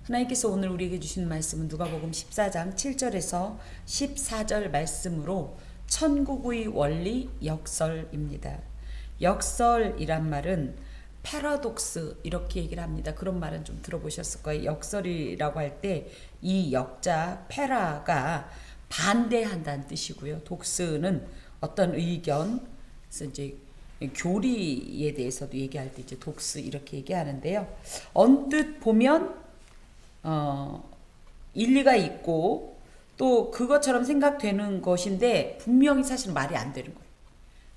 하나님께서 오늘 우리에게 주신 말씀은 누가복음 14장 7절에서 14절 말씀으로 천국의 원리 역설입니다. 역설이란 말은 패러독스 이렇게 얘기를 합니다. 그런 말은 좀 들어보셨을 거예요. 역설이라고 할 때 이 역자 패라가 반대한다는 뜻이고요. 독스는 어떤 의견, 그래서 이제 교리에 대해서도 얘기할 때 이제 독스 이렇게 얘기하는데요. 언뜻 보면 일리가 있고 또 그것처럼 생각되는 것인데 분명히 사실 말이 안 되는 거예요.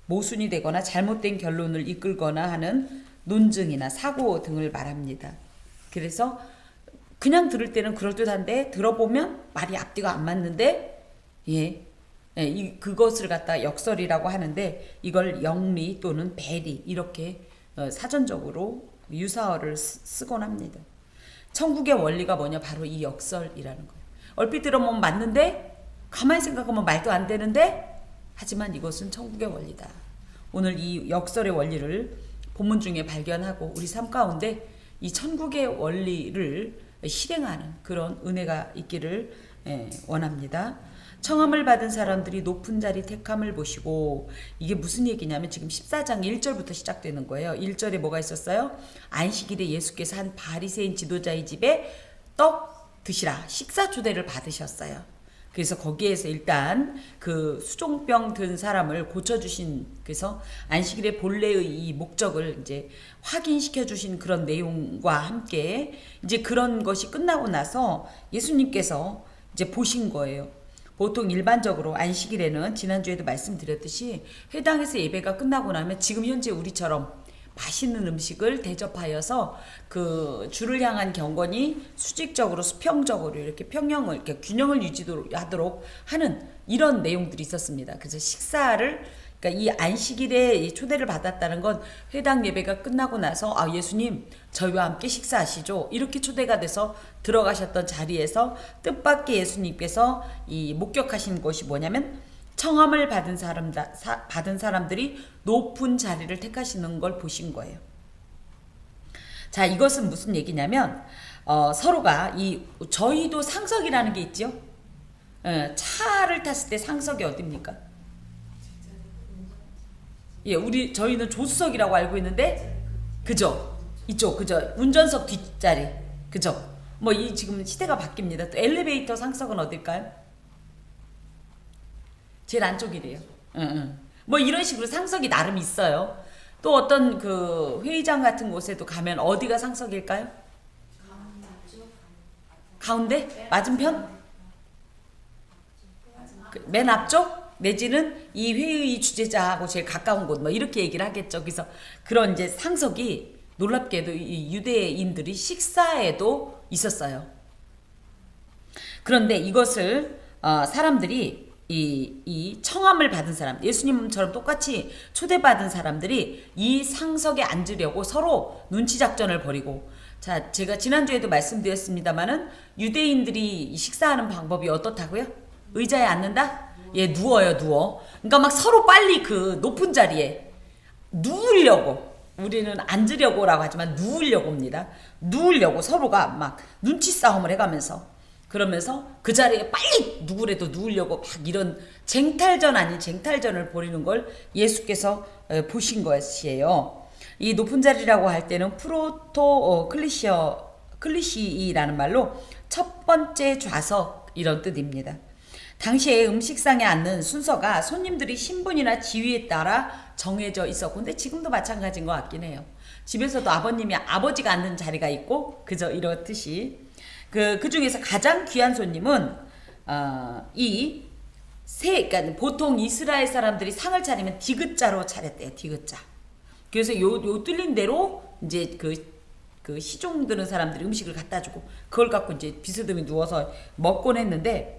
모순이 되거나 잘못된 결론을 이끌거나 하는 논증이나 사고 등을 말합니다. 그래서 그냥 들을 때는 그럴듯한데 들어보면 말이 앞뒤가 안 맞는데 그것을 갖다 역설이라고 하는데 이걸 영리 또는 배리 이렇게 사전적으로 유사어를 쓰곤 합니다. 천국의 원리가 뭐냐? 바로 이 역설이라는 거예요. 얼핏 들어보면 맞는데 가만히 생각하면 말도 안 되는데 하지만 이것은 천국의 원리다. 오늘 이 역설의 원리를 본문 중에 발견하고 우리 삶 가운데 이 천국의 원리를 실행하는 그런 은혜가 있기를 원합니다. 청함을 받은 사람들이 높은 자리 택함을 보시고, 이게 무슨 얘기냐면 지금 14장 1절부터 시작되는 거예요. 1절에 뭐가 있었어요? 안식일에 예수께서 한 바리새인 지도자의 집에 떡 드시라 식사 초대를 받으셨어요. 그래서 거기에서 일단 그 수종병 든 사람을 고쳐주신, 그래서 안식일의 본래의 이 목적을 이제 확인시켜 주신 그런 내용과 함께 이제 그런 것이 끝나고 나서 예수님께서 이제 보신 거예요. 보통 일반적으로 안식일에는 지난주에도 말씀드렸듯이 회당에서 예배가 끝나고 나면 지금 현재 우리처럼 맛있는 음식을 대접하여서 그 주를 향한 경건이 수직적으로 수평적으로 이렇게 평형을 이렇게 균형을 유지하도록 하는 이런 내용들이 있었습니다. 그래서 식사를, 그러니까 이 안식일에 초대를 받았다는 건 회당 예배가 끝나고 나서 예수님 저희와 함께 식사하시죠 이렇게 초대가 돼서 들어가셨던 자리에서 뜻밖의 예수님께서 이 목격하신 것이 뭐냐면 청함을 받은 사람들이 높은 자리를 택하시는 걸 보신 거예요. 자, 이것은 무슨 얘기냐면 서로가 저희도 상석이라는 게 있죠. 차를 탔을 때 상석이 어딥니까? 저희는 조수석이라고 알고 있는데, 그죠? 이쪽, 그죠? 운전석 뒷자리, 그죠? 지금 시대가 바뀝니다. 또 엘리베이터 상석은 어딜까요? 제일 안쪽이래요. 이런 식으로 상석이 나름 있어요. 또 어떤 그 회의장 같은 곳에도 가면 어디가 상석일까요? 가운데? 맞은편? 맨 앞쪽? 내지는 이 회의 주재자하고 제일 가까운 곳, 이렇게 얘기를 하겠죠. 그래서 그런 이제 상석이 놀랍게도 이 유대인들이 식사에도 있었어요. 그런데 이것을 사람들이 이 청함을 받은 사람, 예수님처럼 똑같이 초대받은 사람들이 이 상석에 앉으려고 서로 눈치 작전을 벌이고, 자, 제가 지난주에도 말씀드렸습니다마는 유대인들이 식사하는 방법이 어떻다고요? 의자에 앉는다? 누워요, 누워. 그러니까 막 서로 빨리 그 높은 자리에 누우려고, 우리는 앉으려고라고 하지만 누우려고 합니다. 누우려고 서로가 막 눈치 싸움을 해가면서, 그러면서 그 자리에 빨리 누구라도 누우려고 막 이런 쟁탈전 아닌 쟁탈전을 벌이는 걸 예수께서 보신 것이에요. 이 높은 자리라고 할 때는 프로토 클리시라는 말로 첫 번째 좌석 이런 뜻입니다. 당시에 음식상에 앉는 순서가 손님들이 신분이나 지위에 따라 정해져 있었고, 근데 지금도 마찬가지인 것 같긴 해요. 집에서도 아버지가 앉는 자리가 있고, 그저 이렇듯이 그 중에서 가장 귀한 손님은 그러니까 보통 이스라엘 사람들이 상을 차리면 디귿자로 차렸대요. 디귿자. 그래서 요 뚫린 대로 이제 그 시종 드는 사람들이 음식을 갖다 주고 그걸 갖고 이제 비스듬히 누워서 먹곤 했는데,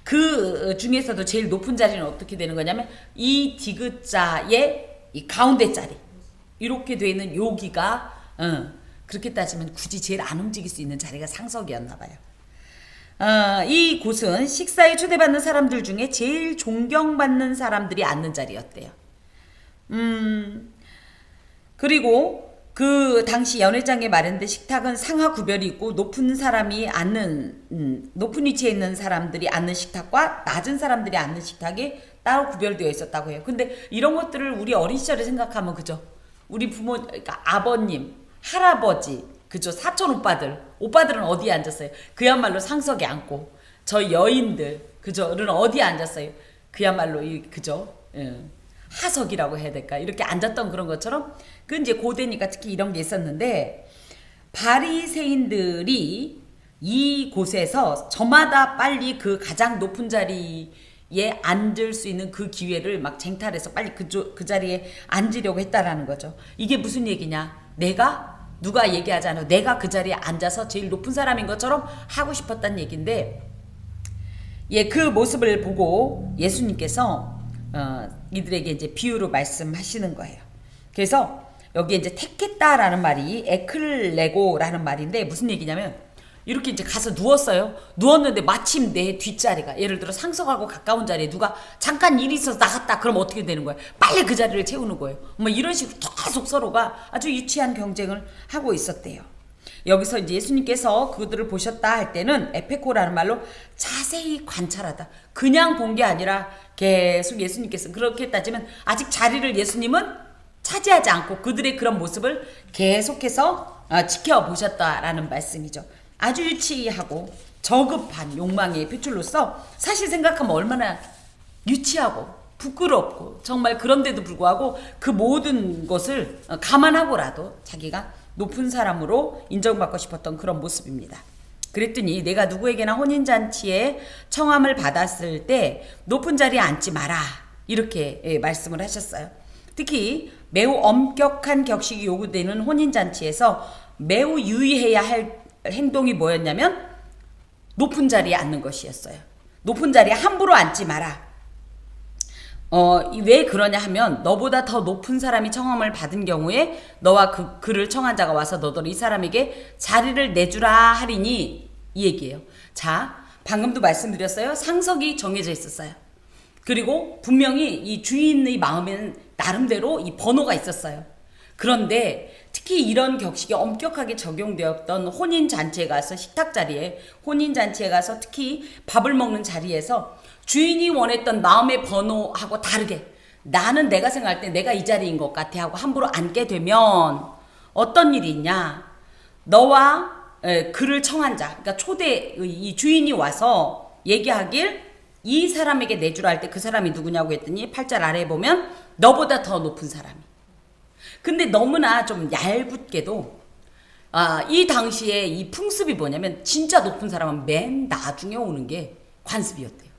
그 중에서도 제일 높은 자리는 어떻게 되는 거냐면 이 디귿자의 이 가운데 자리 이렇게 돼 있는 여기가 그렇게 따지면 굳이 제일 안 움직일 수 있는 자리가 상석이었나 봐요. 이 곳은 식사에 초대받는 사람들 중에 제일 존경받는 사람들이 앉는 자리였대요. 그리고 그 당시 연회장에 마련된 식탁은 상하 구별이 있고 높은 사람이 앉는 높은 위치에 있는 사람들이 앉는 식탁과 낮은 사람들이 앉는 식탁이 따로 구별되어 있었다고 해요. 근데 이런 것들을 우리 어린 시절에 생각하면 그죠? 우리 부모 그러니까 아버님, 할아버지, 그죠? 사촌 오빠들은 어디에 앉았어요? 그야말로 상석에 앉고 저희 여인들 그죠?는 어디에 앉았어요? 그야말로 이 그죠? 예. 하석이라고 해야 될까? 이렇게 앉았던 그런 것처럼 그 이제 고대니까 특히 이런 게 있었는데 바리새인들이 이 곳에서 저마다 빨리 그 가장 높은 자리에 앉을 수 있는 그 기회를 막 쟁탈해서 빨리 그 자리에 앉으려고 했다라는 거죠. 이게 무슨 얘기냐? 누가 얘기하잖아요. 내가 그 자리에 앉아서 제일 높은 사람인 것처럼 하고 싶었다는 얘기인데 예, 그 모습을 보고 예수님께서 이들에게 이제 비유로 말씀하시는 거예요. 그래서 여기 이제 택했다라는 말이 에클레고라는 말인데 무슨 얘기냐면 이렇게 이제 가서 누웠어요. 누웠는데 마침 내 뒷자리가 예를 들어 상석하고 가까운 자리에 누가 잠깐 일이 있어서 나갔다 그럼 어떻게 되는 거예요? 빨리 그 자리를 채우는 거예요. 뭐 이런 식으로 계속 서로가 아주 유치한 경쟁을 하고 있었대요. 여기서 이제 예수님께서 그들을 보셨다 할 때는 에페코라는 말로 자세히 관찰하다. 그냥 본 게 아니라 계속 예수님께서 그렇게 따지면 아직 자리를 예수님은 차지하지 않고 그들의 그런 모습을 계속해서 지켜보셨다라는 말씀이죠. 아주 유치하고 저급한 욕망의 표출로서 사실 생각하면 얼마나 유치하고 부끄럽고 정말 그런데도 불구하고 그 모든 것을 감안하고라도 자기가 높은 사람으로 인정받고 싶었던 그런 모습입니다. 그랬더니 내가 누구에게나 혼인잔치에 청함을 받았을 때 높은 자리에 앉지 마라 이렇게 말씀을 하셨어요. 특히 매우 엄격한 격식이 요구되는 혼인잔치에서 매우 유의해야 할 행동이 뭐였냐면 높은 자리에 앉는 것이었어요. 높은 자리에 함부로 앉지 마라. 왜 그러냐 하면 너보다 더 높은 사람이 청함을 받은 경우에 너와 그를 청한 자가 와서 너더러 이 사람에게 자리를 내주라 하리니 이 얘기예요. 자, 방금도 말씀드렸어요. 상석이 정해져 있었어요. 그리고 분명히 이 주인의 마음에는 나름대로 이 번호가 있었어요. 그런데 특히 이런 격식이 엄격하게 적용되었던 혼인잔치에 가서 식탁 자리에 혼인잔치에 가서 특히 밥을 먹는 자리에서 주인이 원했던 마음의 번호하고 다르게 나는 내가 생각할 때 내가 이 자리인 것 같아 하고 함부로 앉게 되면 어떤 일이 있냐. 너와 그를 청한 자 그러니까 초대 이 주인이 와서 얘기하길 이 사람에게 내주라 할 때 그 사람이 누구냐고 했더니 8절 아래에 보면 너보다 더 높은 사람이. 근데 너무나 좀 얄궂게도 이 당시에 이 풍습이 뭐냐면 진짜 높은 사람은 맨 나중에 오는 게 관습이었대요.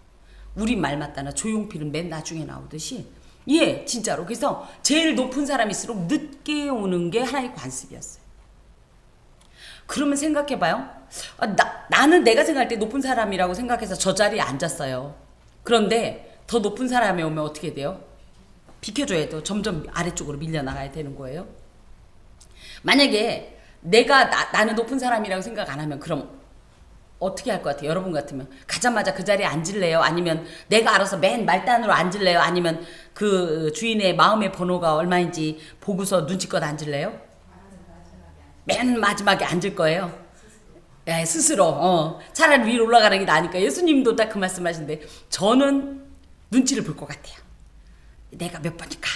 우리 말 맞다나 조용필은 맨 나중에 나오듯이 예 진짜로 그래서 제일 높은 사람일수록 늦게 오는 게 하나의 관습이었어요. 그러면 생각해봐요. 나는 내가 생각할 때 높은 사람이라고 생각해서 저 자리에 앉았어요. 그런데 더 높은 사람이 오면 어떻게 돼요? 비켜줘야 돼요. 점점 아래쪽으로 밀려나가야 되는 거예요. 만약에 나는 높은 사람이라고 생각 안 하면 그럼 어떻게 할 것 같아요? 여러분 같으면 가자마자 그 자리에 앉을래요? 아니면 내가 알아서 맨 말단으로 앉을래요? 아니면 그 주인의 마음의 번호가 얼마인지 보고서 눈치껏 앉을래요? 맨 마지막에 앉을 거예요. 예, 스스로 차라리 위로 올라가는 게 나으니까 예수님도 딱 그 말씀하신데 저는 눈치를 볼 것 같아요. 내가 몇 번일까?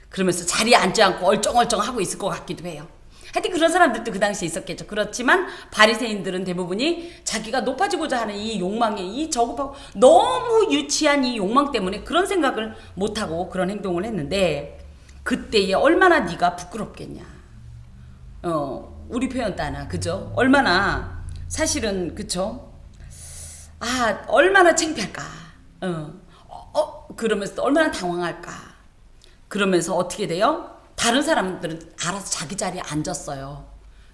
그러면서 자리에 앉지 않고 얼쩡얼쩡 하고 있을 것 같기도 해요. 하여튼 그런 사람들도 그 당시에 있었겠죠. 그렇지만 바리새인들은 대부분이 자기가 높아지고자 하는 이 욕망에 이 저급하고 너무 유치한 이 욕망 때문에 그런 생각을 못하고 그런 행동을 했는데 그때에 얼마나 네가 부끄럽겠냐. 우리 표현 따나 그죠? 얼마나 사실은 그쵸? 얼마나 창피할까? 그러면서 얼마나 당황할까? 그러면서 어떻게 돼요? 다른 사람들은 알아서 자기 자리에 앉았어요.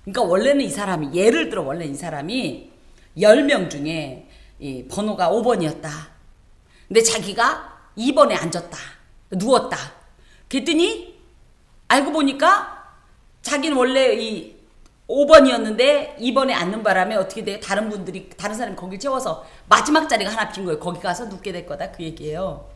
그러니까 원래는 이 사람이 예를 들어 원래 이 사람이 10명 중에 이 번호가 5번이었다. 근데 자기가 2번에 앉았다. 누웠다. 그랬더니 알고 보니까 자기는 원래 이 5번이었는데 2번에 앉는 바람에 어떻게 돼? 다른 사람이 거길 채워서 마지막 자리가 하나 빈 거예요. 거기 가서 눕게 될 거다. 그 얘기예요.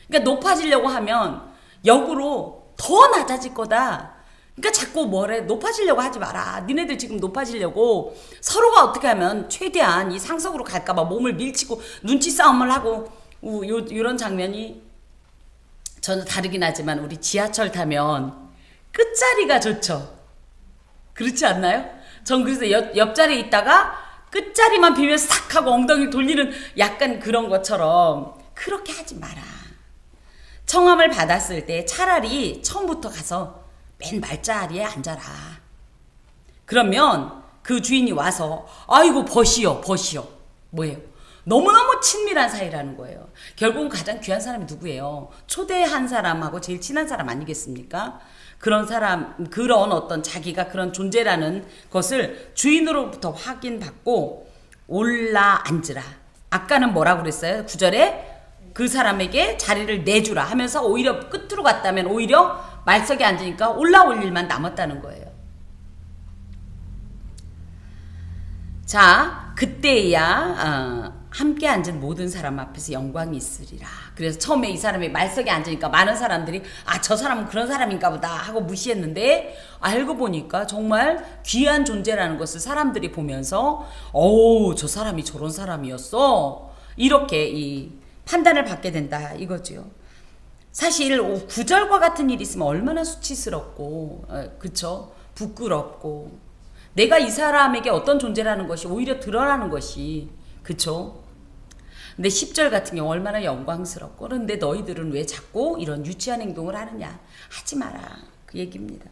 그러니까 높아지려고 하면 역으로 더 낮아질 거다. 그러니까 자꾸 뭐래 높아지려고 하지 마라. 니네들 지금 높아지려고 서로가 어떻게 하면 최대한 이 상석으로 갈까봐 몸을 밀치고 눈치 싸움을 하고 이런 장면이 저는 다르긴 하지만 우리 지하철 타면 끝자리가 좋죠. 그렇지 않나요? 전 그래서 옆자리에 있다가 끝자리만 비면서 싹 하고 엉덩이 돌리는 약간 그런 것처럼 그렇게 하지 마라. 청함을 받았을 때 차라리 처음부터 가서 맨 말자리에 앉아라. 그러면 그 주인이 와서 아이고 버시오 뭐예요? 너무너무 친밀한 사이라는 거예요. 결국은 가장 귀한 사람이 누구예요? 초대한 사람하고 제일 친한 사람 아니겠습니까? 그런 사람, 그런 어떤 자기가 그런 존재라는 것을 주인으로부터 확인받고 올라 앉으라. 아까는 뭐라고 그랬어요? 9절에 그 사람에게 자리를 내주라 하면서 오히려 끝으로 갔다면 오히려 말석에 앉으니까 올라올 일만 남았다는 거예요. 자, 그때야 함께 앉은 모든 사람 앞에서 영광이 있으리라. 그래서 처음에 이 사람이 말석에 앉으니까 많은 사람들이 저 사람은 그런 사람인가 보다 하고 무시했는데 알고 보니까 정말 귀한 존재라는 것을 사람들이 보면서 저 사람이 저런 사람이었어. 이렇게 이 판단을 받게 된다 이거죠. 사실 구절과 같은 일이 있으면 얼마나 수치스럽고 그쵸? 부끄럽고 내가 이 사람에게 어떤 존재라는 것이 오히려 드러나는 것이 그쵸? 근데 10절 같은 경우 얼마나 영광스럽고 그런데 너희들은 왜 자꾸 이런 유치한 행동을 하느냐 하지 마라 그 얘기입니다.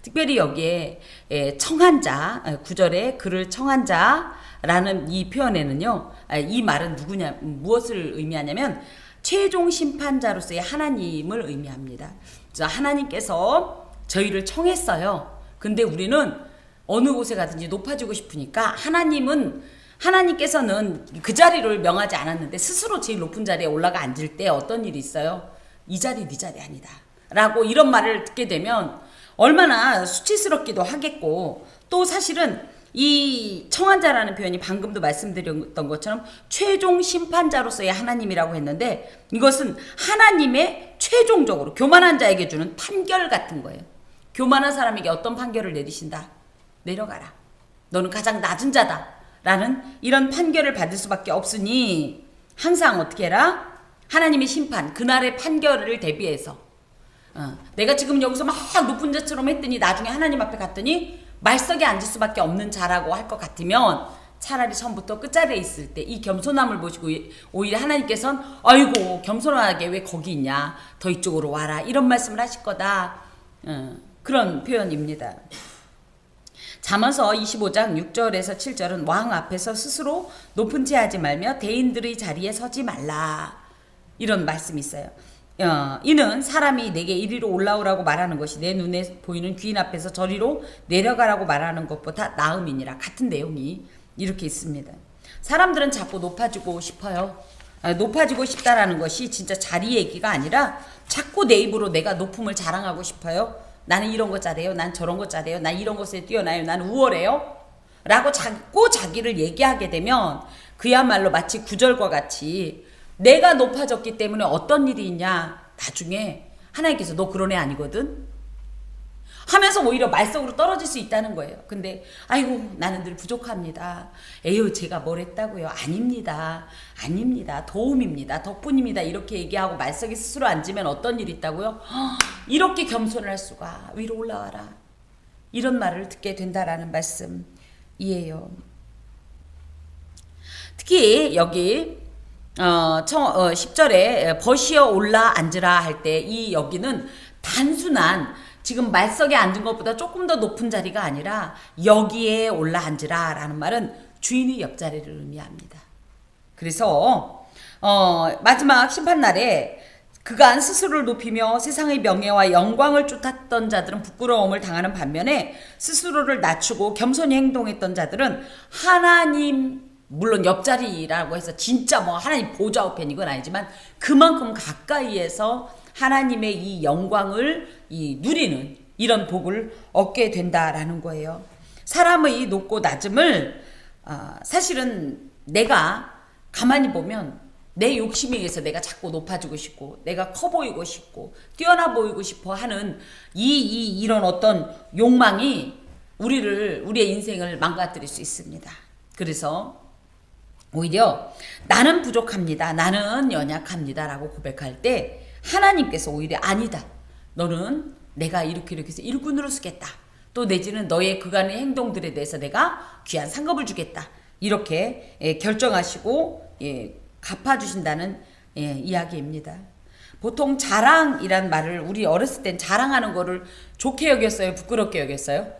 특별히 여기에 청한 자 9절에 그를 청한 자라는 이 표현에는요 이 말은 누구냐 무엇을 의미하냐면 최종 심판자로서의 하나님을 의미합니다. 그래서 하나님께서 저희를 청했어요. 근데 우리는 어느 곳에 가든지 높아지고 싶으니까 하나님께서는 그 자리를 명하지 않았는데 스스로 제일 높은 자리에 올라가 앉을 때 어떤 일이 있어요? 이 자리 네 자리 아니다 라고 이런 말을 듣게 되면 얼마나 수치스럽기도 하겠고 또 사실은 이 청한자라는 표현이 방금도 말씀드렸던 것처럼 최종 심판자로서의 하나님이라고 했는데 이것은 하나님의 최종적으로 교만한 자에게 주는 판결 같은 거예요. 교만한 사람에게 어떤 판결을 내리신다? 내려가라. 너는 가장 낮은 자다. 라는 이런 판결을 받을 수밖에 없으니 항상 어떻게 해라? 하나님의 심판, 그날의 판결을 대비해서 내가 지금 여기서 막 높은 자처럼 했더니 나중에 하나님 앞에 갔더니 말석에 앉을 수밖에 없는 자라고 할 것 같으면 차라리 처음부터 끝자리에 있을 때 이 겸손함을 보시고 오히려 하나님께서는 아이고 겸손하게 왜 거기 있냐 더 이쪽으로 와라 이런 말씀을 하실 거다 그런 표현입니다. 잠언서 25장 6절에서 7절은 왕 앞에서 스스로 높은 채 하지 말며 대인들의 자리에 서지 말라 이런 말씀이 있어요. 이는 사람이 내게 이리로 올라오라고 말하는 것이 내 눈에 보이는 귀인 앞에서 저리로 내려가라고 말하는 것보다 나음이니라. 같은 내용이 이렇게 있습니다. 사람들은 자꾸 높아지고 싶어요. 높아지고 싶다라는 것이 진짜 자리 얘기가 아니라 자꾸 내 입으로 내가 높음을 자랑하고 싶어요. 나는 이런 거 잘해요. 난 저런 거 잘해요. 난 이런 것에 뛰어나요. 난 우월해요. 라고 자꾸 자기를 얘기하게 되면 그야말로 마치 구절과 같이 내가 높아졌기 때문에 어떤 일이 있냐 나중에 하나님께서 너 그런 애 아니거든 하면서 오히려 말썽으로 떨어질 수 있다는 거예요. 근데 아이고 나는 늘 부족합니다. 에휴 제가 뭘 했다고요. 아닙니다. 도움입니다. 덕분입니다. 이렇게 얘기하고 말썽에 스스로 앉으면 어떤 일이 있다고요? 이렇게 겸손을 할 수가 위로 올라와라. 이런 말을 듣게 된다라는 말씀이에요. 특히 여기 10절에 버시어 올라 앉으라 할 때 이 여기는 단순한 지금 말석에 앉은 것보다 조금 더 높은 자리가 아니라 여기에 올라 앉으라 라는 말은 주인의 옆자리를 의미합니다. 그래서 마지막 심판날에 그간 스스로를 높이며 세상의 명예와 영광을 쫓았던 자들은 부끄러움을 당하는 반면에 스스로를 낮추고 겸손히 행동했던 자들은 하나님 물론 옆자리라고 해서 진짜 뭐 하나님 보좌 우편 이건 아니지만 그만큼 가까이에서 하나님의 이 영광을 누리는 이런 복을 얻게 된다라는 거예요. 사람의 높고 낮음을 사실은 내가 가만히 보면 내 욕심에 의해서 내가 자꾸 높아지고 싶고 내가 커 보이고 싶고 뛰어나 보이고 싶어 하는 이런 어떤 욕망이 우리의 인생을 망가뜨릴 수 있습니다. 그래서 오히려 나는 부족합니다. 나는 연약합니다. 라고 고백할 때 하나님께서 오히려 아니다. 너는 내가 이렇게 해서 일꾼으로 쓰겠다. 또 내지는 너의 그간의 행동들에 대해서 내가 귀한 상급을 주겠다. 이렇게 결정하시고 갚아주신다는 이야기입니다. 보통 자랑이란 말을 우리 어렸을 땐 자랑하는 거를 좋게 여겼어요? 부끄럽게 여겼어요?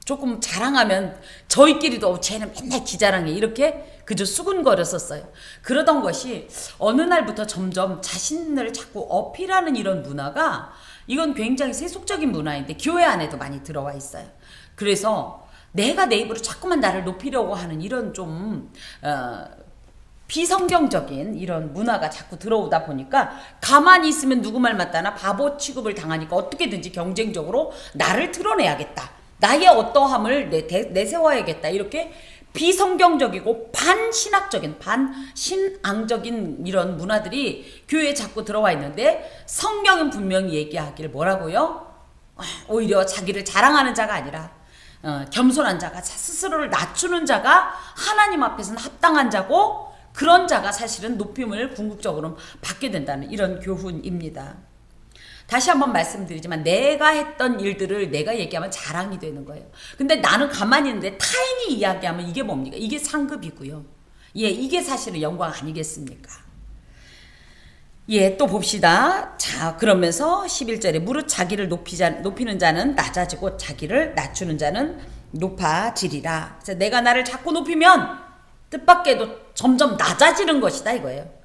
조금 자랑하면 저희끼리도 쟤는 맨날 지자랑해 이렇게 그저 수군거렸었어요. 그러던 것이 어느 날부터 점점 자신을 자꾸 어필하는 이런 문화가 이건 굉장히 세속적인 문화인데 교회 안에도 많이 들어와 있어요. 그래서 내가 내 입으로 자꾸만 나를 높이려고 하는 이런 좀 비성경적인 이런 문화가 자꾸 들어오다 보니까 가만히 있으면 누구 말 맞다나 바보 취급을 당하니까 어떻게든지 경쟁적으로 나를 드러내야겠다. 나의 어떠함을 내세워야겠다. 이렇게 비성경적이고 반신학적인 반신앙적인 이런 문화들이 교회에 자꾸 들어와 있는데 성경은 분명히 얘기하길 뭐라고요? 오히려 자기를 자랑하는 자가 아니라 겸손한 자가 스스로를 낮추는 자가 하나님 앞에서는 합당한 자고 그런 자가 사실은 높임을 궁극적으로 받게 된다는 이런 교훈입니다. 다시 한번 말씀드리지만 내가 했던 일들을 내가 얘기하면 자랑이 되는 거예요. 근데 나는 가만히 있는데 타인이 이야기하면 이게 뭡니까? 이게 상급이고요. 이게 사실은 영광 아니겠습니까? 또 봅시다. 자, 그러면서 11절에 무릇 자기를 높이는 자는 낮아지고 자기를 낮추는 자는 높아지리라. 그래서 내가 나를 자꾸 높이면 뜻밖에도 점점 낮아지는 것이다 이거예요.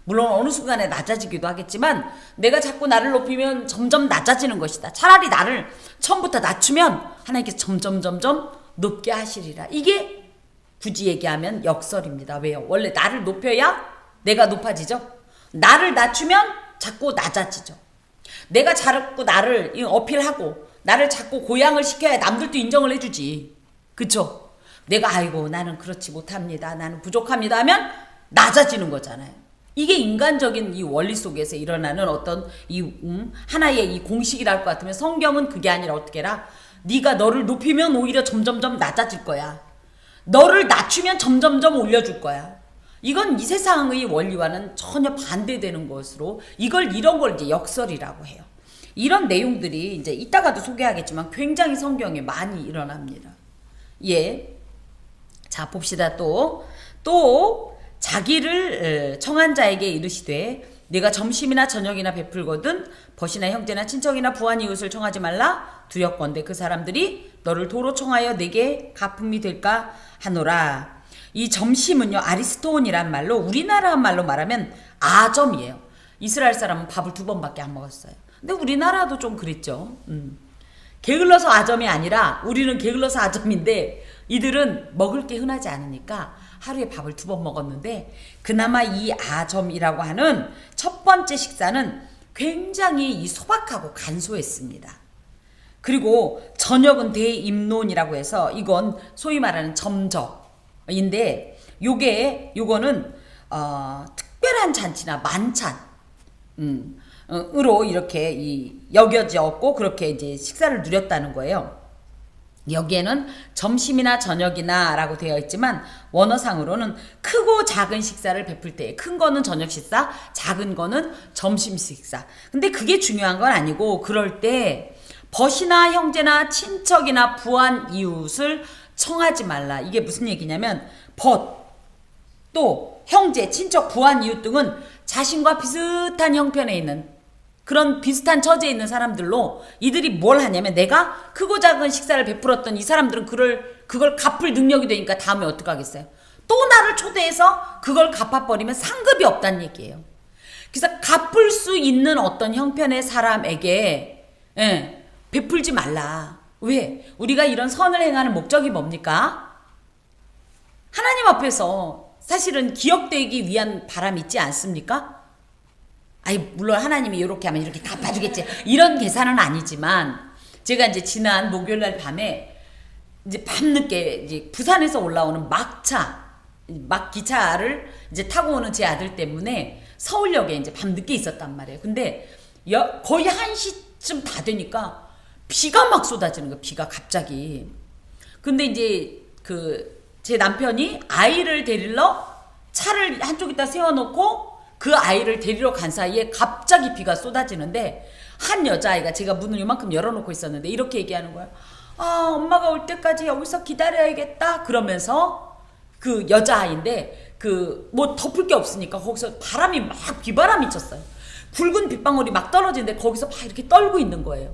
물론 어느 순간에 낮아지기도 하겠지만 내가 자꾸 나를 높이면 점점 낮아지는 것이다. 차라리 나를 처음부터 낮추면 하나님께서 점점 높게 하시리라. 이게 굳이 얘기하면 역설입니다. 왜요? 원래 나를 높여야 내가 높아지죠. 나를 낮추면 자꾸 낮아지죠. 내가 자꾸 나를 어필하고 나를 자꾸 고양을 시켜야 남들도 인정을 해주지. 그쵸? 내가 아이고 나는 그렇지 못합니다. 나는 부족합니다 하면 낮아지는 거잖아요. 이게 인간적인 이 원리 속에서 일어나는 어떤 하나의 이 공식이랄 것 같으면 성경은 그게 아니라 어떻게 해라? 네가 너를 높이면 오히려 점점점 낮아질 거야. 너를 낮추면 점점점 올려줄 거야. 이건 이 세상의 원리와는 전혀 반대되는 것으로 이런 걸 이제 역설이라고 해요. 이런 내용들이 이제 이따가도 소개하겠지만 굉장히 성경에 많이 일어납니다. 자 봅시다. 또 자기를 청한 자에게 이르시되 네가 점심이나 저녁이나 베풀거든 벗이나 형제나 친척이나 부한 이웃을 청하지 말라. 두렵건대 그 사람들이 너를 도로 청하여 내게 갚음이 될까 하노라. 이 점심은요 아리스토온이란 말로 우리나라 말로 말하면 아점이에요. 이스라엘 사람은 밥을 2번밖에 안 먹었어요. 근데 우리나라도 좀 그랬죠. 게을러서 아점이 아니라 우리는 게을러서 아점인데 이들은 먹을 게 흔하지 않으니까 하루에 밥을 2번 먹었는데 그나마 이 아점이라고 하는 첫 번째 식사는 굉장히 소박하고 간소했습니다. 그리고 저녁은 대임론이라고 해서 이건 소위 말하는 점적인데 요거는 특별한 잔치나 만찬 으로 이렇게 여겨졌고 그렇게 이제 식사를 누렸다는 거예요. 여기에는 점심이나 저녁이나 라고 되어 있지만 원어상으로는 크고 작은 식사를 베풀 때 큰 거는 저녁 식사, 작은 거는 점심 식사. 근데 그게 중요한 건 아니고 그럴 때 벗이나 형제나 친척이나 부한 이웃을 청하지 말라. 이게 무슨 얘기냐면 벗, 또 형제, 친척, 부한 이웃 등은 자신과 비슷한 형편에 있는 그런 비슷한 처지에 있는 사람들로 이들이 뭘 하냐면 내가 크고 작은 식사를 베풀었던 이 사람들은 그걸 갚을 능력이 되니까 다음에 어떡하겠어요? 또 나를 초대해서 그걸 갚아버리면 상급이 없다는 얘기예요. 그래서 갚을 수 있는 어떤 형편의 사람에게 베풀지 말라. 왜? 우리가 이런 선을 행하는 목적이 뭡니까? 하나님 앞에서 사실은 기억되기 위한 바람이 있지 않습니까? 물론 하나님이 이렇게 하면 이렇게 갚아주겠지. 이런 계산은 아니지만, 제가 이제 지난 목요일 날 밤에, 이제 밤늦게, 이제 부산에서 올라오는 막차, 막 기차를 이제 타고 오는 제 아들 때문에 서울역에 이제 밤 늦게 있었단 말이에요. 근데 거의 1시쯤 다 되니까 비가 막 쏟아지는 거예요. 비가 갑자기. 근데 이제 제 남편이 아이를 데리러 차를 한쪽에다 세워놓고 그 아이를 데리러 간 사이에 갑자기 비가 쏟아지는데 한 여자아이가 제가 문을 요만큼 열어놓고 있었는데 이렇게 얘기하는 거예요. 아, 엄마가 올 때까지 여기서 기다려야겠다. 그러면서 그 여자아이인데 뭐 덮을 게 없으니까 거기서 바람이 막 비바람이 쳤어요. 굵은 빗방울이 막 떨어지는데 거기서 막 이렇게 떨고 있는 거예요.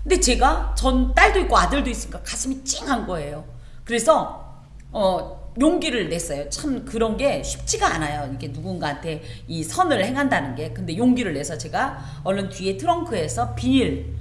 근데 제가 전 딸도 있고 아들도 있으니까 가슴이 찡한 거예요. 그래서 용기를 냈어요. 참 그런 게 쉽지가 않아요. 이게 누군가한테 이 선을 행한다는 게. 근데 용기를 내서 제가 얼른 뒤에 트렁크에서 비닐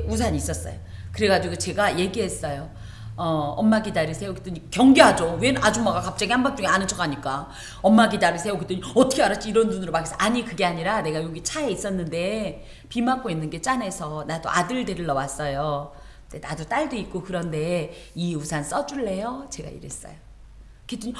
우산이 있었어요. 그래가지고 제가 얘기했어요. 엄마 기다리세요. 그랬더니 경계하죠. 웬 아줌마가 갑자기 한밤중에 아는 척하니까 엄마 기다리세요. 그랬더니 어떻게 알았지? 이런 눈으로 막 해서 아니 그게 아니라 내가 여기 차에 있었는데 비 맞고 있는 게 짠해서 나도 아들 데리러 왔어요. 나도 딸도 있고 그런데 이 우산 써줄래요? 제가 이랬어요. 그랬더니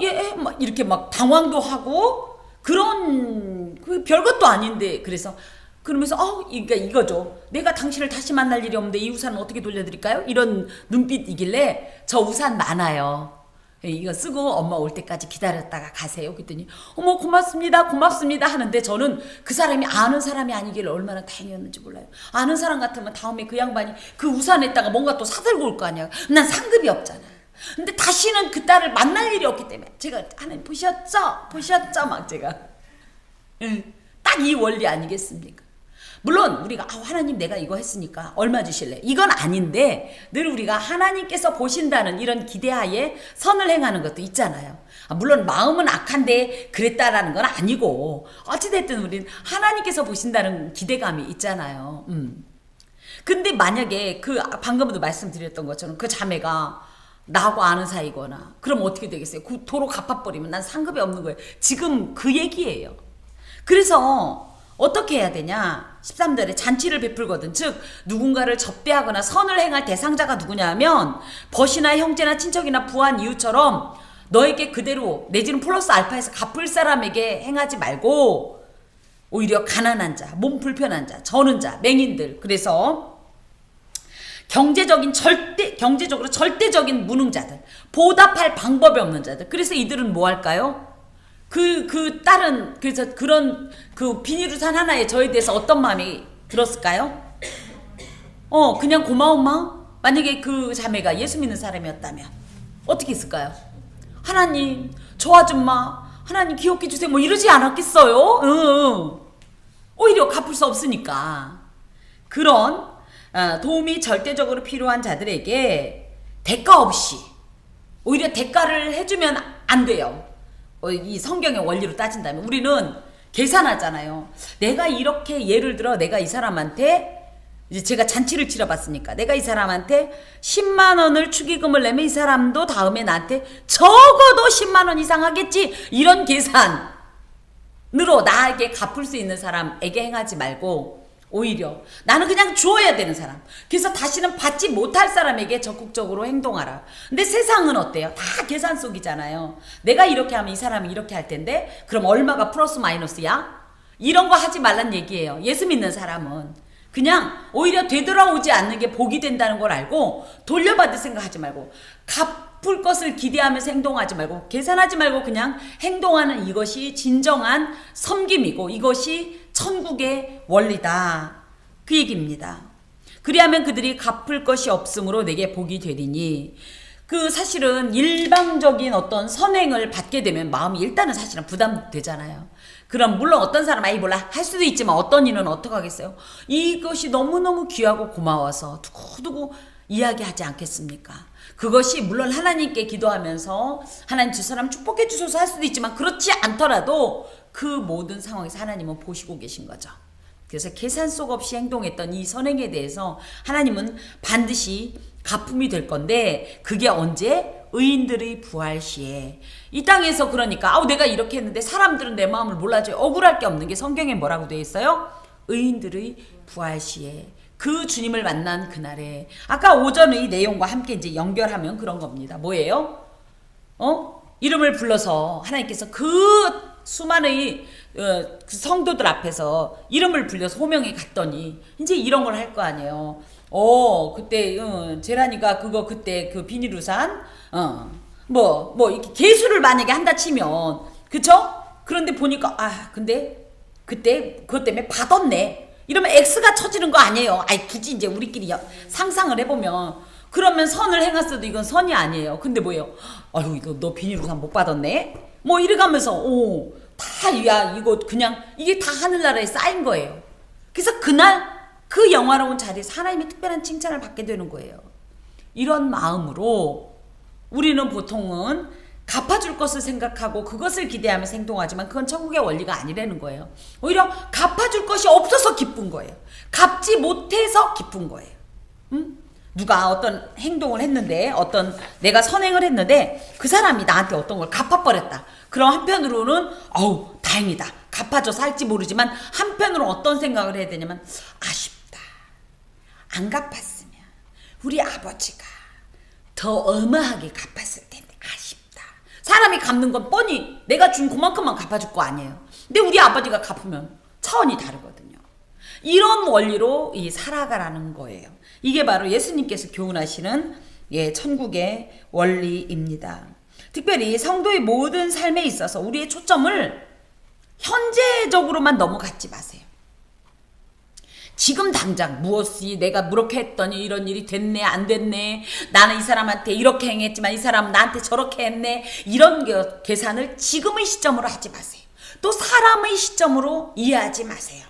예, 막 이렇게 막 당황도 하고 그런 별것도 아닌데 그래서 그러면서 그러니까 이거죠. 내가 당신을 다시 만날 일이 없는데 이 우산은 어떻게 돌려드릴까요? 이런 눈빛이길래 저 우산 많아요. 이거 쓰고 엄마 올 때까지 기다렸다가 가세요. 그랬더니 어머 고맙습니다 고맙습니다 하는데 저는 그 사람이 아는 사람이 아니길래 얼마나 다행이었는지 몰라요. 아는 사람 같으면 다음에 그 양반이 그 우산에다가 뭔가 또 사들고 올 거 아니야. 난 상급이 없잖아. 근데 다시는 그 딸을 만날 일이 없기 때문에 제가 하나님 보셨죠 막 제가 딱 이 원리 아니겠습니까? 물론 우리가 하나님 내가 이거 했으니까 얼마 주실래? 이건 아닌데 늘 우리가 하나님께서 보신다는 이런 기대하에 선을 행하는 것도 있잖아요. 물론 마음은 악한데 그랬다라는 건 아니고 어찌됐든 우리는 하나님께서 보신다는 기대감이 있잖아요. 근데 만약에 방금도 말씀드렸던 것처럼 그 자매가 나하고 아는 사이거나 그럼 어떻게 되겠어요? 도로 갚아버리면 난 상급이 없는 거예요. 지금 그 얘기예요. 그래서 어떻게 해야 되냐? 13절에 잔치를 베풀거든. 즉 누군가를 접대하거나 선을 행할 대상자가 누구냐 하면 벗이나 형제나 친척이나 부한 이웃처럼 너에게 그대로 내지는 플러스 알파에서 갚을 사람에게 행하지 말고 오히려 가난한 자, 몸 불편한 자, 저는 자, 맹인들. 그래서 경제적으로 절대적인 무능자들, 보답할 방법이 없는 자들. 그래서 이들은 뭐 할까요? 그래서 그런 비닐우산 하나에 저에 대해서 어떤 마음이 들었을까요? 그냥 고마운 마음? 만약에 그 자매가 예수 믿는 사람이었다면 어떻게 했을까요? 하나님, 저 아줌마, 하나님 기억해 주세요. 뭐 이러지 않았겠어요? 오히려 갚을 수 없으니까. 그런 도움이 절대적으로 필요한 자들에게 대가 없이 오히려 대가를 해주면 안 돼요. 이 성경의 원리로 따진다면 우리는 계산하잖아요. 내가 이렇게 예를 들어 내가 이 사람한테 이제 제가 잔치를 치러봤으니까 내가 이 사람한테 10만 원을 축의금을 내면 이 사람도 다음에 나한테 적어도 10만 원 이상 하겠지. 이런 계산으로 나에게 갚을 수 있는 사람에게 행하지 말고 오히려 나는 그냥 주어야 되는 사람. 그래서 다시는 받지 못할 사람에게 적극적으로 행동하라. 근데 세상은 어때요? 다 계산 속이잖아요. 내가 이렇게 하면 이 사람이 이렇게 할 텐데 그럼 얼마가 플러스 마이너스야? 이런 거 하지 말란 얘기예요. 예수 믿는 사람은 그냥 오히려 되돌아오지 않는 게 복이 된다는 걸 알고 돌려받을 생각하지 말고 갚을 것을 기대하면서 행동하지 말고 계산하지 말고 그냥 행동하는 이것이 진정한 섬김이고 이것이 천국의 원리다. 그 얘기입니다. 그리하면 그들이 갚을 것이 없으므로 내게 복이 되리니 사실은 일방적인 어떤 선행을 받게 되면 마음이 일단은 사실은 부담되잖아요. 그럼 물론 어떤 사람 몰라 할 수도 있지만 어떤 이는 어떡하겠어요? 이것이 너무너무 귀하고 고마워서 두고두고 이야기하지 않겠습니까? 그것이 물론 하나님께 기도하면서 하나님 저 사람 축복해 주소서 할 수도 있지만 그렇지 않더라도 그 모든 상황에서 하나님은 보시고 계신 거죠. 그래서 계산 속 없이 행동했던 이 선행에 대해서 하나님은 반드시 가품이 될 건데 그게 언제? 의인들의 부활 시에. 이 땅에서 그러니까 내가 이렇게 했는데 사람들은 내 마음을 몰라줘요. 억울할 게 없는 게 성경에 뭐라고 되어 있어요? 의인들의 부활 시에. 그 주님을 만난 그날에. 아까 오전의 내용과 함께 이제 연결하면 그런 겁니다. 뭐예요? 이름을 불러서 하나님께서 그 수많은 그 성도들 앞에서 이름을 불려서 호명해 갔더니 이제 이런 걸 할 거 아니에요. 그때 제란이가 그거 그때 그 비닐우산 뭐 이렇게 개수를 만약에 한다 치면 그쵸? 그런데 보니까 근데 그때 그것 때문에 받았네. 이러면 X가 쳐지는 거 아니에요. 굳이 이제 우리끼리 상상을 해보면 그러면 선을 행했어도 이건 선이 아니에요. 근데 뭐예요? 이거 너 비닐우산 못 받았네? 뭐 이래가면서 이거 그냥 이게 다 하늘나라에 쌓인 거예요. 그래서 그날 그 영화로운 자리에서 하나님의 특별한 칭찬을 받게 되는 거예요. 이런 마음으로 우리는 보통은 갚아줄 것을 생각하고 그것을 기대하면서 행동하지만 그건 천국의 원리가 아니라는 거예요. 오히려 갚아줄 것이 없어서 기쁜 거예요. 갚지 못해서 기쁜 거예요. 누가 어떤 행동을 했는데 내가 선행을 했는데 그 사람이 나한테 어떤 걸 갚아버렸다. 그럼 한편으로는 다행이다. 갚아줘서 할지 모르지만 한편으로 어떤 생각을 해야 되냐면 아쉽다. 안 갚았으면 우리 아버지가 더 어마하게 갚았을 텐데 아쉽다. 사람이 갚는 건 뻔히 내가 준 그만큼만 갚아줄 거 아니에요. 근데 우리 아버지가 갚으면 차원이 다르거든요. 이런 원리로 살아가라는 거예요. 이게 바로 예수님께서 교훈하시는 천국의 원리입니다. 특별히 성도의 모든 삶에 있어서 우리의 초점을 현재적으로만 너무 갖지 마세요. 지금 당장 무엇이 내가 그렇게 했더니 이런 일이 됐네 안 됐네, 나는 이 사람한테 이렇게 행했지만 이 사람은 나한테 저렇게 했네, 이런 계산을 지금의 시점으로 하지 마세요. 또 사람의 시점으로 이해하지 마세요.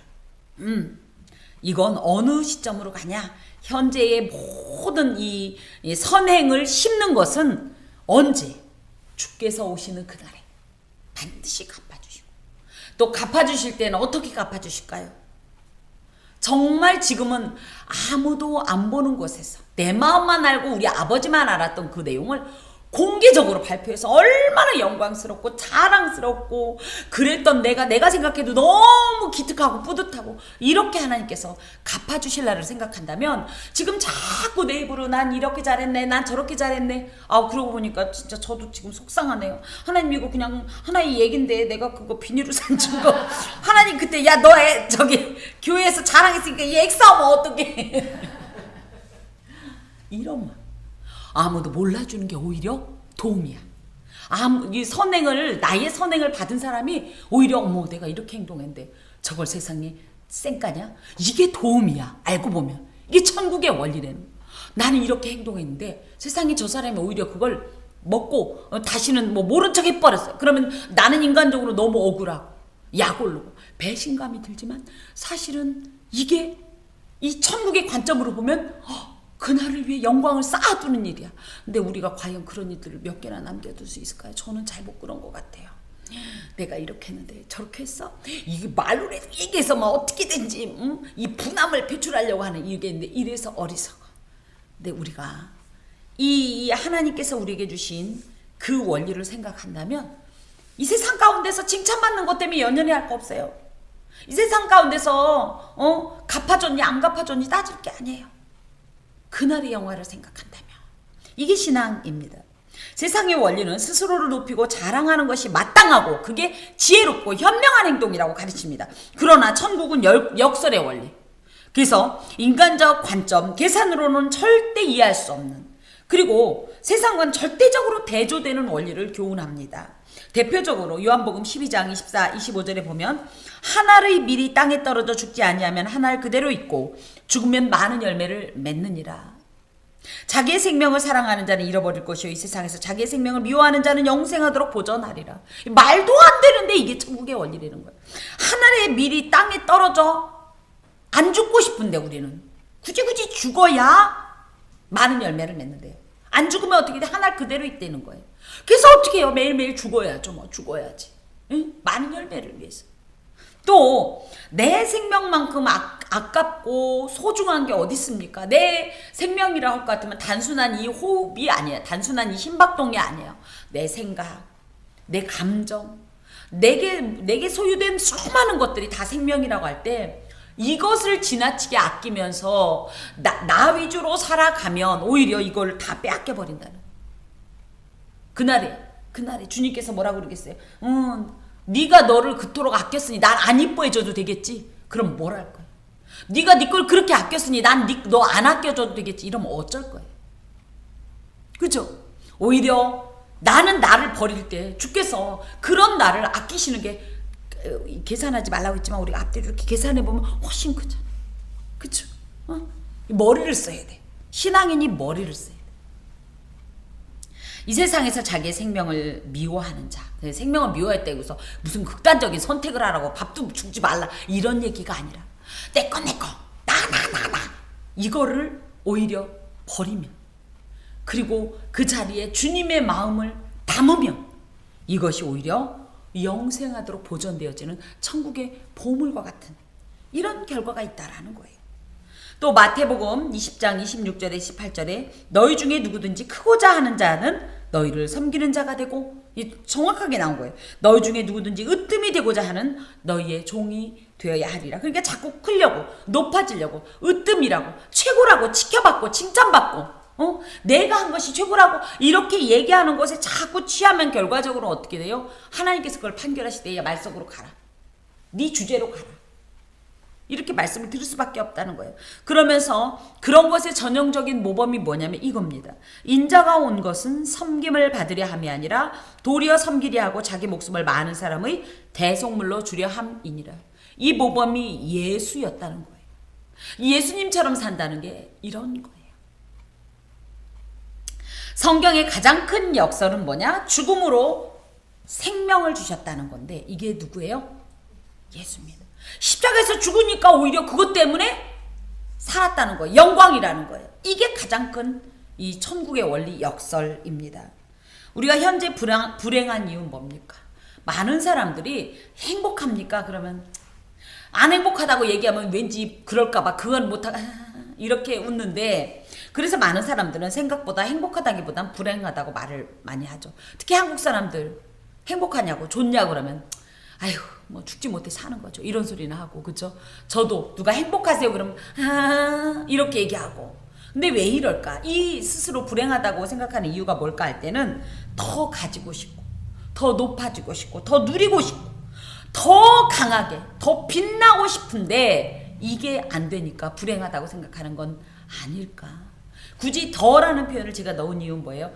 이건 어느 시점으로 가냐? 현재의 모든 이 선행을 심는 것은 언제? 주께서 오시는 그날에 반드시 갚아주시고, 또 갚아주실 때는 어떻게 갚아주실까요? 정말 지금은 아무도 안 보는 곳에서 내 마음만 알고 우리 아버지만 알았던 그 내용을 공개적으로 발표해서 얼마나 영광스럽고 자랑스럽고, 그랬던 내가 생각해도 너무 기특하고 뿌듯하고, 이렇게 하나님께서 갚아주실 날을 생각한다면 지금 자꾸 내 입으로 난 이렇게 잘했네, 난 저렇게 잘했네, 그러고 보니까 진짜 저도 지금 속상하네요. 하나님 이거 그냥 하나의 얘긴데 내가 그거 비닐우산 준 거 하나님 그때 너 저기 교회에서 자랑했으니까 이 엑스하면 어떡해. 이런 말 아무도 몰라주는 게 오히려 도움이야. 나의 선행을 받은 사람이 오히려 내가 이렇게 행동했는데 저걸 세상에 쌩까냐? 이게 도움이야. 알고 보면 이게 천국의 원리라는 거야. 나는 이렇게 행동했는데 세상에 저 사람이 오히려 그걸 먹고 다시는 모른 척 해버렸어요. 그러면 나는 인간적으로 너무 억울하고 약올르고 배신감이 들지만 사실은 이게 이 천국의 관점으로 보면 그날을 위해 영광을 쌓아두는 일이야. 근데 우리가 과연 그런 일들을 몇 개나 남겨둘 수 있을까요? 저는 잘 못 그런 것 같아요. 내가 이렇게 했는데 저렇게 했어? 이게 말로라도 얘기해서 어떻게든지 이 분함을 배출하려고 하는 이게인데 이래서 어리석어. 근데 우리가 이 하나님께서 우리에게 주신 그 원리를 생각한다면 이 세상 가운데서 칭찬받는 것 때문에 연연해 할 거 없어요. 이 세상 가운데서 갚아줬니 안 갚아줬니 따질 게 아니에요. 그날의 영화를 생각한다면 이게 신앙입니다. 세상의 원리는 스스로를 높이고 자랑하는 것이 마땅하고 그게 지혜롭고 현명한 행동이라고 가르칩니다. 그러나 천국은 역설의 원리. 그래서 인간적 관점, 계산으로는 절대 이해할 수 없는, 그리고 세상과는 절대적으로 대조되는 원리를 교훈합니다. 대표적으로 요한복음 12장 24, 25절에 보면 한 알의 밀이 땅에 떨어져 죽지 아니하면 한 알 그대로 있고 죽으면 많은 열매를 맺느니라. 자기의 생명을 사랑하는 자는 잃어버릴 것이요 이 세상에서 자기의 생명을 미워하는 자는 영생하도록 보전하리라. 말도 안 되는데 이게 천국의 원리라는 거예요. 한 알의 밀이 땅에 떨어져 안 죽고 싶은데 우리는 굳이 죽어야 많은 열매를 맺는데요. 안 죽으면 어떻게 돼? 한 알 그대로 있다는 거예요. 그래서 어떻게 해요? 매일매일 죽어야죠. 죽어야지. 응? 많은 열매를 위해서. 또 내 생명만큼 아깝고 소중한 게 어디 있습니까? 내 생명이라 할 것 같으면 단순한 이 호흡이 아니에요. 단순한 이 심박동이 아니에요. 내 생각, 내 감정, 내게 소유된 수많은 것들이 다 생명이라고 할 때 이것을 지나치게 아끼면서 나 위주로 살아가면 오히려 이걸 다 빼앗겨 버린다는. 그날에 그날에 주님께서 뭐라고 그러겠어요? 네가 너를 그토록 아꼈으니 난 안 이뻐해줘도 되겠지? 그럼 뭘 할 거야? 네가 네 걸 그렇게 아꼈으니 난 너 안 아껴줘도 되겠지? 이러면 어쩔 거예요? 그죠? 오히려 나는 나를 버릴 때 주께서 그런 나를 아끼시는 게, 계산하지 말라고 했지만 우리가 앞뒤로 이렇게 계산해보면 훨씬 크잖아. 그쵸? 머리를 써야 돼. 신앙인이 머리를 써야 돼. 이 세상에서 자기의 생명을 미워하는 자, 생명을 미워했다고 해서 무슨 극단적인 선택을 하라고 밥도 주지 말라 이런 얘기가 아니라 내꺼 나 이거를 오히려 버리면, 그리고 그 자리에 주님의 마음을 담으면 이것이 오히려 영생하도록 보존되어지는 천국의 보물과 같은 이런 결과가 있다라는 거예요. 또 마태복음 20장 26절에 18절에 너희 중에 누구든지 크고자 하는 자는 너희를 섬기는 자가 되고, 정확하게 나온 거예요. 너희 중에 누구든지 으뜸이 되고자 하는 너희의 종이 되어야 하리라. 그러니까 자꾸 크려고, 높아지려고, 으뜸이라고, 최고라고, 지켜받고, 칭찬받고, 내가 한 것이 최고라고 이렇게 얘기하는 것에 자꾸 취하면 결과적으로 어떻게 돼요? 하나님께서 그걸 판결하실 때 말 속으로 가라. 네 주제로 가라. 이렇게 말씀을 들을 수밖에 없다는 거예요. 그러면서 그런 것의 전형적인 모범이 뭐냐면 이겁니다. 인자가 온 것은 섬김을 받으려 함이 아니라 도리어 섬기려 하고 자기 목숨을 많은 사람의 대속물로 주려 함이니라. 이 모범이 예수였다는 거예요. 예수님처럼 산다는 게 이런 거예요. 성경의 가장 큰 역설은 뭐냐? 죽음으로 생명을 주셨다는 건데 이게 누구예요? 예수입니다. 십자가에서 죽으니까 오히려 그것 때문에 살았다는 거예요. 영광이라는 거예요. 이게 가장 큰 이 천국의 원리 역설입니다. 우리가 현재 불행한 이유는 뭡니까? 많은 사람들이 행복합니까? 그러면 안 행복하다고 얘기하면 왠지 그럴까봐 그건 못하고 이렇게 웃는데, 그래서 많은 사람들은 생각보다 행복하다기보단 불행하다고 말을 많이 하죠. 특히 한국 사람들 행복하냐고 좋냐고 그러면 아휴 뭐 죽지 못해 사는 거죠. 이런 소리나 하고, 그죠? 저도 누가 행복하세요 그러면 이렇게 얘기하고. 근데 왜 이럴까? 이 스스로 불행하다고 생각하는 이유가 뭘까 할 때는 더 가지고 싶고, 더 높아지고 싶고, 더 누리고 싶고, 더 강하게, 더 빛나고 싶은데 이게 안 되니까 불행하다고 생각하는 건 아닐까? 굳이 더라는 표현을 제가 넣은 이유는 뭐예요?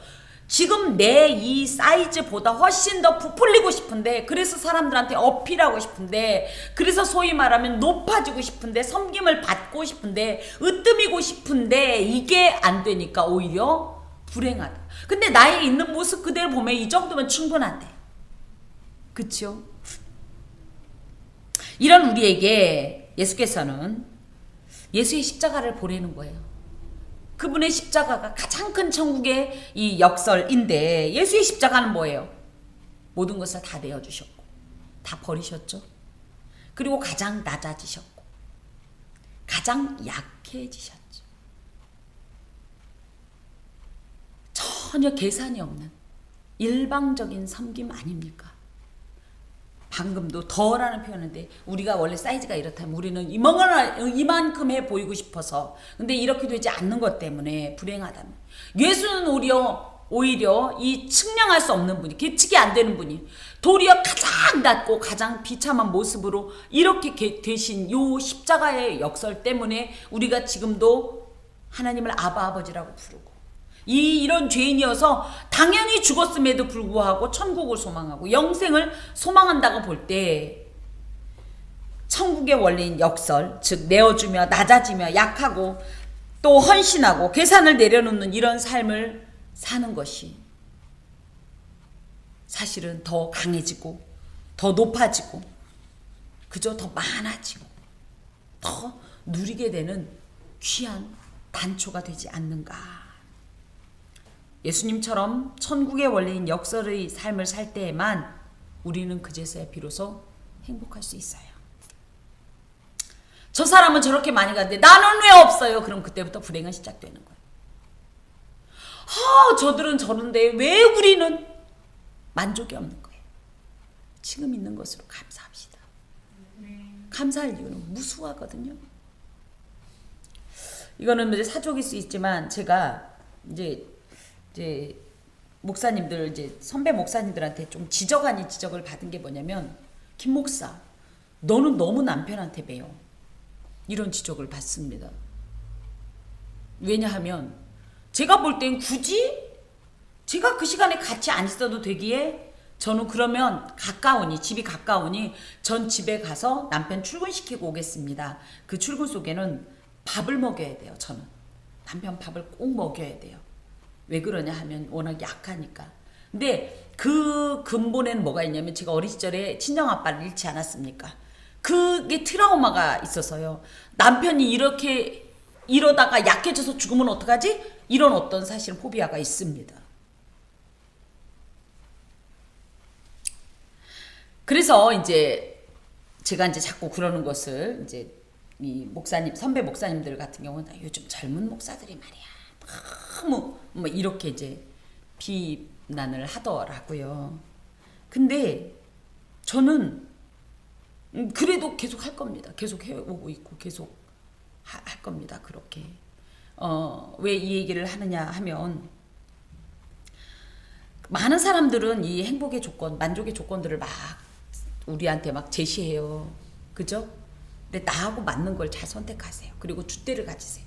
지금 내 이 사이즈보다 훨씬 더 부풀리고 싶은데, 그래서 사람들한테 어필하고 싶은데, 그래서 소위 말하면 높아지고 싶은데, 섬김을 받고 싶은데, 으뜸이고 싶은데 이게 안 되니까 오히려 불행하다. 근데 나의 있는 모습 그대로 보면 이 정도면 충분한데, 그쵸? 이런 우리에게 예수께서는 예수의 십자가를 보내는 거예요. 그분의 십자가가 가장 큰 천국의 이 역설인데, 예수의 십자가는 뭐예요? 모든 것을 다 내어주셨고 다 버리셨죠. 그리고 가장 낮아지셨고 가장 약해지셨죠. 전혀 계산이 없는 일방적인 섬김 아닙니까? 방금도 더라는 표현인데, 우리가 원래 사이즈가 이렇다면 우리는 이만큼 해 보이고 싶어서, 근데 이렇게 되지 않는 것 때문에 불행하다면, 예수는 오히려 이 측량할 수 없는 분이, 계측이 안 되는 분이 도리어 가장 낮고 가장 비참한 모습으로 이렇게 되신 요 십자가의 역설 때문에 우리가 지금도 하나님을 아버지라고 부르고, 이런 죄인이어서 당연히 죽었음에도 불구하고 천국을 소망하고 영생을 소망한다고 볼 때, 천국의 원리인 역설, 즉 내어주며 낮아지며 약하고 또 헌신하고 계산을 내려놓는 이런 삶을 사는 것이 사실은 더 강해지고 더 높아지고, 그저 더 많아지고 더 누리게 되는 귀한 단초가 되지 않는가. 예수님처럼 천국의 원리인 역설의 삶을 살 때에만 우리는 그제서야 비로소 행복할 수 있어요. 저 사람은 저렇게 많이 가는데 나는 왜 없어요? 그럼 그때부터 불행은 시작되는 거예요. 저들은 저런데 왜 우리는 만족이 없는 거예요? 지금 있는 것으로 감사합시다. 감사할 이유는 무수하거든요. 이거는 이제 사족일 수 있지만, 제가 이제 목사님들 이제 선배 목사님들한테 좀 지적 아닌 지적을 받은 게 뭐냐면 김 목사 너는 너무 남편한테 매여 이런 지적을 받습니다. 왜냐하면 제가 볼 땐 굳이 제가 그 시간에 같이 안 있어도 되기에 저는 그러면 집이 가까우니 전 집에 가서 남편 출근시키고 오겠습니다. 그 출근 속에는 밥을 먹여야 돼요. 저는 남편 밥을 꼭 먹여야 돼요. 왜 그러냐 하면 워낙 약하니까. 근데 그 근본에는 뭐가 있냐면 제가 어린 시절에 친정아빠를 잃지 않았습니까? 그게 트라우마가 있어서요. 남편이 이러다가 약해져서 죽으면 어떡하지? 이런 어떤 사실 포비아가 있습니다. 그래서 이제 제가 이제 자꾸 그러는 것을 이제 이 목사님, 선배 목사님들 같은 경우는 요즘 젊은 목사들이 말이야. 너무 뭐 이렇게 이제 비난을 하더라고요. 근데 저는 그래도 계속 할 겁니다. 계속 해오고 있고 계속 할 겁니다. 그렇게. 왜 이 얘기를 하느냐 하면 많은 사람들은 이 행복의 조건, 만족의 조건들을 막 우리한테 막 제시해요. 그죠? 근데 나하고 맞는 걸 잘 선택하세요. 그리고 줏대를 가지세요.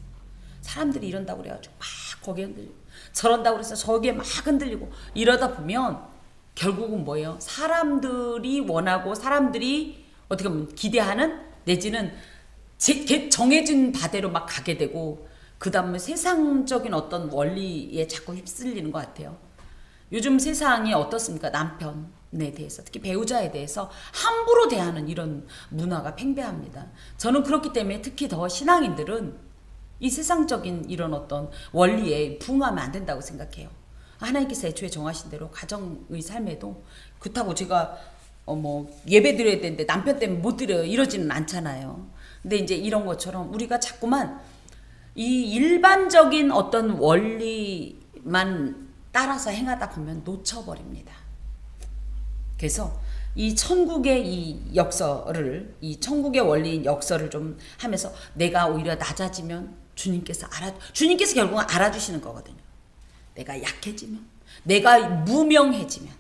사람들이 이런다고 그래가지고 막 거기에 흔들리고 저런다고 그래서 저기에 막 흔들리고 이러다 보면 결국은 뭐예요? 사람들이 원하고 사람들이 어떻게 보면 기대하는 내지는 정해진 바대로 막 가게 되고 그 다음에 세상적인 어떤 원리에 자꾸 휩쓸리는 것 같아요. 요즘 세상이 어떻습니까? 남편에 대해서 특히 배우자에 대해서 함부로 대하는 이런 문화가 팽배합니다. 저는 그렇기 때문에 특히 더 신앙인들은 이 세상적인 이런 어떤 원리에 부응하면 안 된다고 생각해요. 하나님께서 애초에 정하신 대로 가정의 삶에도 그렇다고 제가 뭐 예배 드려야 되는데 남편 때문에 못 드려요 이러지는 않잖아요. 근데 이제 이런 것처럼 우리가 자꾸만 이 일반적인 어떤 원리만 따라서 행하다 보면 놓쳐버립니다. 그래서 이 천국의 이 역설을, 이 천국의 원리인 역설을 좀 하면서 내가 오히려 낮아지면 주님께서 결국은 알아주시는 거거든요. 내가 약해지면, 내가 무명해지면,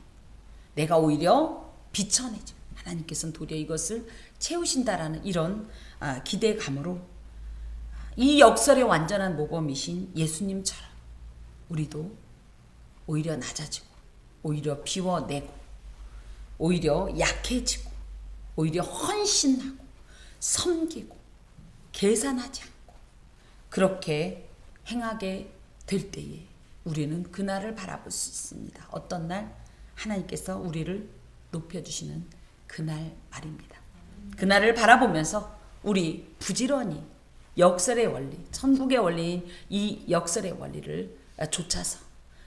내가 오히려 비천해지면 하나님께서는 도리어 이것을 채우신다라는 이런 기대감으로 이 역설의 완전한 모범이신 예수님처럼 우리도 오히려 낮아지고 오히려 비워내고 오히려 약해지고 오히려 헌신하고 섬기고 계산하지 않고 그렇게 행하게 될 때에 우리는 그날을 바라볼 수 있습니다. 어떤 날? 하나님께서 우리를 높여주시는 그날 말입니다. 그날을 바라보면서 우리 부지런히 역설의 원리, 천국의 원리인 이 역설의 원리를 좇아서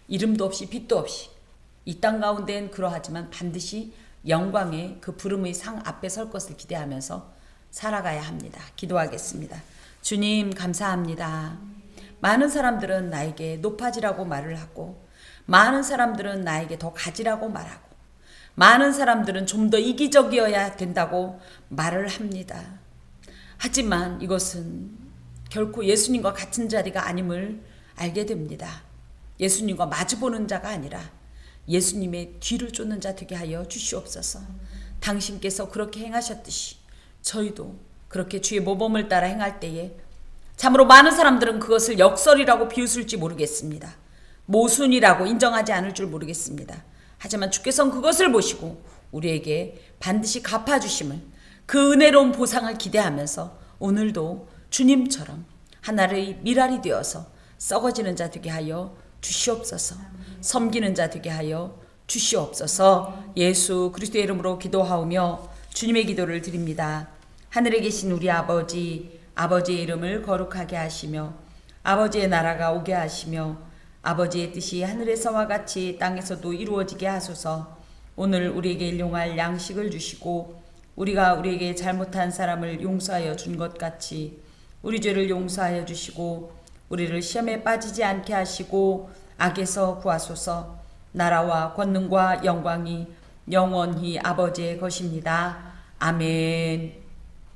이름도 없이 빛도 없이 이 땅 가운데는 그러하지만 반드시 영광의 그 부름의 상 앞에 설 것을 기대하면서 살아가야 합니다. 기도하겠습니다. 주님 감사합니다. 많은 사람들은 나에게 높아지라고 말을 하고 많은 사람들은 나에게 더 가지라고 말하고 많은 사람들은 좀 더 이기적이어야 된다고 말을 합니다. 하지만 이것은 결코 예수님과 같은 자리가 아님을 알게 됩니다. 예수님과 마주보는 자가 아니라 예수님의 뒤를 쫓는 자 되게 하여 주시옵소서. 당신께서 그렇게 행하셨듯이 저희도 그렇게 주의 모범을 따라 행할 때에 참으로 많은 사람들은 그것을 역설이라고 비웃을지 모르겠습니다. 모순이라고 인정하지 않을 줄 모르겠습니다. 하지만 주께서는 그것을 보시고 우리에게 반드시 갚아주심을 그 은혜로운 보상을 기대하면서 오늘도 주님처럼 하나의 미랄이 되어서 썩어지는 자 되게 하여 주시옵소서. 섬기는 자 되게 하여 주시옵소서. 예수 그리스도의 이름으로 기도하오며 주님의 기도를 드립니다. 하늘에 계신 우리 아버지, 아버지의 이름을 거룩하게 하시며 아버지의 나라가 오게 하시며 아버지의 뜻이 하늘에서와 같이 땅에서도 이루어지게 하소서. 오늘 우리에게 일용할 양식을 주시고 우리가 우리에게 잘못한 사람을 용서하여 준 것 같이 우리 죄를 용서하여 주시고 우리를 시험에 빠지지 않게 하시고 악에서 구하소서. 나라와 권능과 영광이 영원히 아버지의 것입니다. 아멘.